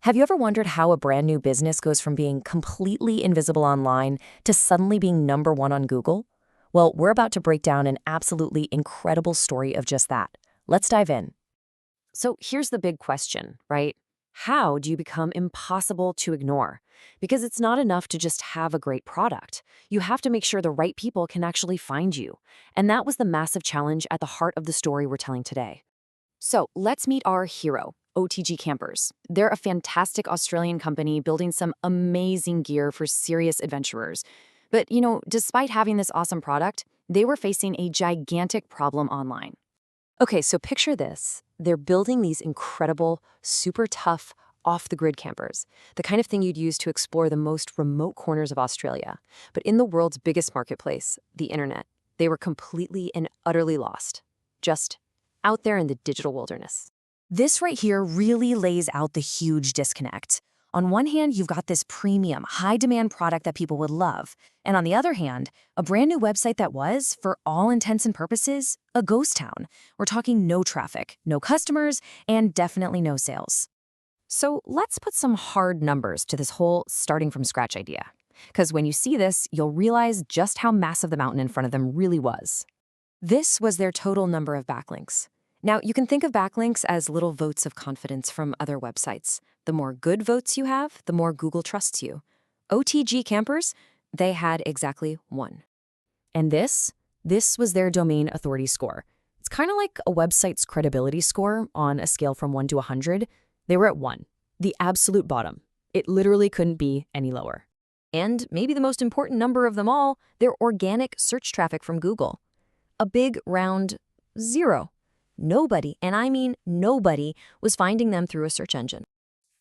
Have you ever wondered how a brand new business goes from being completely invisible online to suddenly being number one on Google? Well, we're about to break down an absolutely incredible story of just that. Let's dive in. So here's the big question, right? How do you become impossible to ignore? Because it's not enough to just have a great product. You have to make sure the right people can actually find you. And that was the massive challenge at the heart of the story we're telling today. So let's meet our hero, OTG Campers. They're a fantastic Australian company building some amazing gear for serious adventurers. But, despite having this awesome product, they were facing a gigantic problem online. Okay, so picture this. They're building these incredible, super tough, off-the-grid campers, the kind of thing you'd use to explore the most remote corners of Australia. But in the world's biggest marketplace, the internet, they were completely and utterly lost. Just out there in the digital wilderness. This right here really lays out the huge disconnect. On one hand, you've got this premium, high-demand product that people would love. And on the other hand, a brand new website that was, for all intents and purposes, a ghost town. We're talking no traffic, no customers, and definitely no sales. So let's put some hard numbers to this whole starting from scratch idea. Because when you see this, you'll realize just how massive the mountain in front of them really was. This was their total number of backlinks. Now, you can think of backlinks as little votes of confidence from other websites. The more good votes you have, the more Google trusts you. OTG Campers, they had exactly 1. And this was their domain authority score. It's kind of like a website's credibility score on a scale from 1 to 100. They were at 1, the absolute bottom. It literally couldn't be any lower. And maybe the most important number of them all, their organic search traffic from Google. A big, round 0. Nobody, and I mean nobody, was finding them through a search engine.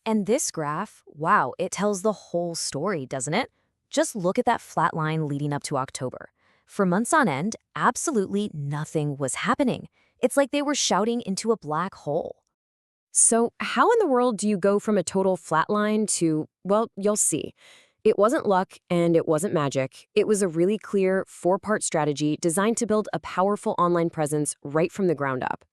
And this graph, wow, it tells the whole story, doesn't it? Just look at that flat line leading up to October. For months on end, absolutely nothing was happening. It's like they were shouting into a black hole. So how in the world do you go from a total flat line to, well, you'll see. It wasn't luck and it wasn't magic. It was a really clear 4-part strategy designed to build a powerful online presence right from the ground up.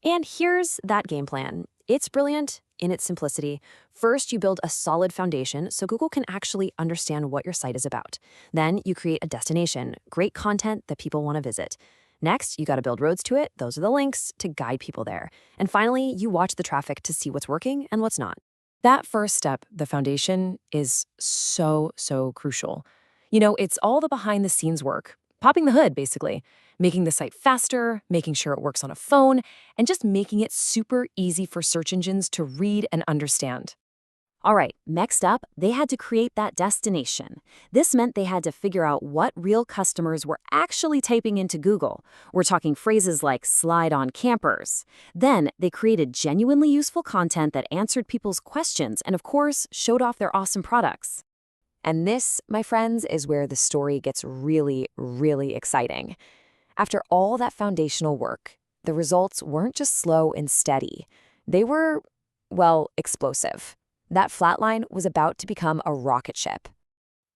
And here's that game plan. It's brilliant in its simplicity. First, you build a solid foundation so Google can actually understand what your site is about. Then you create a destination, great content that people want to visit. Next, you got to build roads to it. Those are the links to guide people there. And finally, you watch the traffic to see what's working and what's not. That first step, the foundation, is so crucial. It's all the behind-the-scenes work, popping the hood, basically, making the site faster, making sure it works on a phone, and just making it super easy for search engines to read and understand. All right, next up, they had to create that destination. This meant they had to figure out what real customers were actually typing into Google. We're talking phrases like slide on campers. Then they created genuinely useful content that answered people's questions and, of course, showed off their awesome products. And this, my friends, is where the story gets really exciting. After all that foundational work, the results weren't just slow and steady. They were, well, explosive. That flat line was about to become a rocket ship.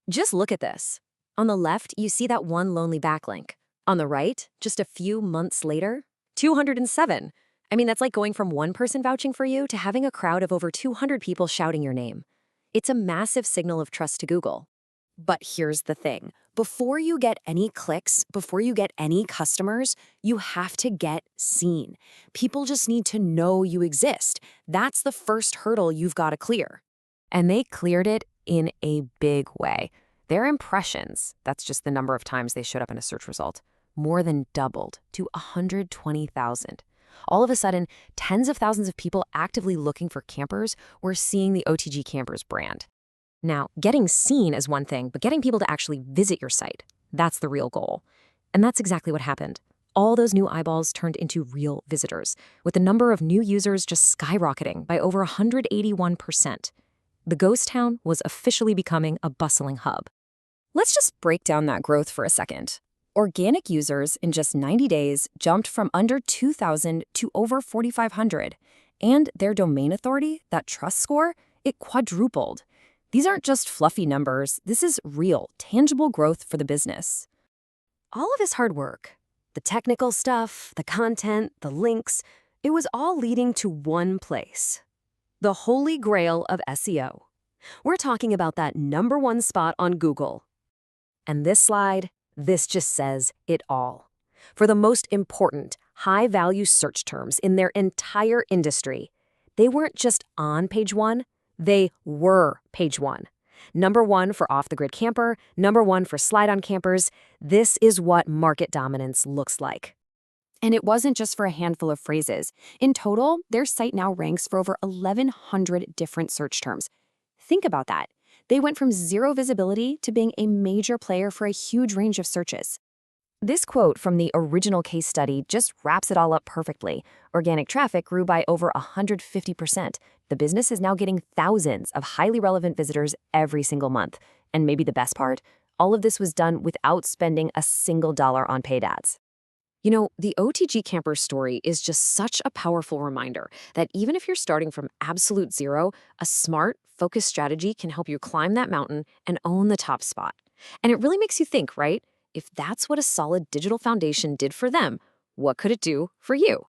Just look at this. On the left, you see that one lonely backlink. On the right, just a few months later, 207. I mean, that's like going from one person vouching for you to having a crowd of over 200 people shouting your name. It's a massive signal of trust to Google. But here's the thing. Before you get any clicks, before you get any customers, you have to get seen. People just need to know you exist. That's the first hurdle you've got to clear. And they cleared it in a big way. Their impressions, that's just the number of times they showed up in a search result, more than doubled to 120,000. All of a sudden, tens of thousands of people actively looking for campers were seeing the OTG Campers brand. Now, getting seen is one thing, but getting people to actually visit your site, that's the real goal. And that's exactly what happened. All those new eyeballs turned into real visitors, with the number of new users just skyrocketing by over 181%. The ghost town was officially becoming a bustling hub. Let's just break down that growth for a second. Organic users in just 90 days jumped from under 2,000 to over 4,500. And their domain authority, that trust score, it quadrupled. These aren't just fluffy numbers. This is real, tangible growth for the business. All of this hard work, the technical stuff, the content, the links, it was all leading to one place: the holy grail of SEO. We're talking about that #1 spot on Google. And this slide, this just says it all. For the most important, high-value search terms in their entire industry, they weren't just on page 1, they were page 1. #1 for off-the-grid camper, #1 for slide-on campers. This is what market dominance looks like. And it wasn't just for a handful of phrases. In total, their site now ranks for over 1,100 different search terms. Think about that. They went from zero visibility to being a major player for a huge range of searches. This quote from the original case study just wraps it all up perfectly. Organic traffic grew by over 150%. The business is now getting thousands of highly relevant visitors every single month. And maybe the best part, all of this was done without spending a single dollar on paid ads. You know, the OTG Campers story is just such a powerful reminder that even if you're starting from absolute zero, a smart, focused strategy can help you climb that mountain and own the top spot. And it really makes you think, right? If that's what a solid digital foundation did for them, what could it do for you?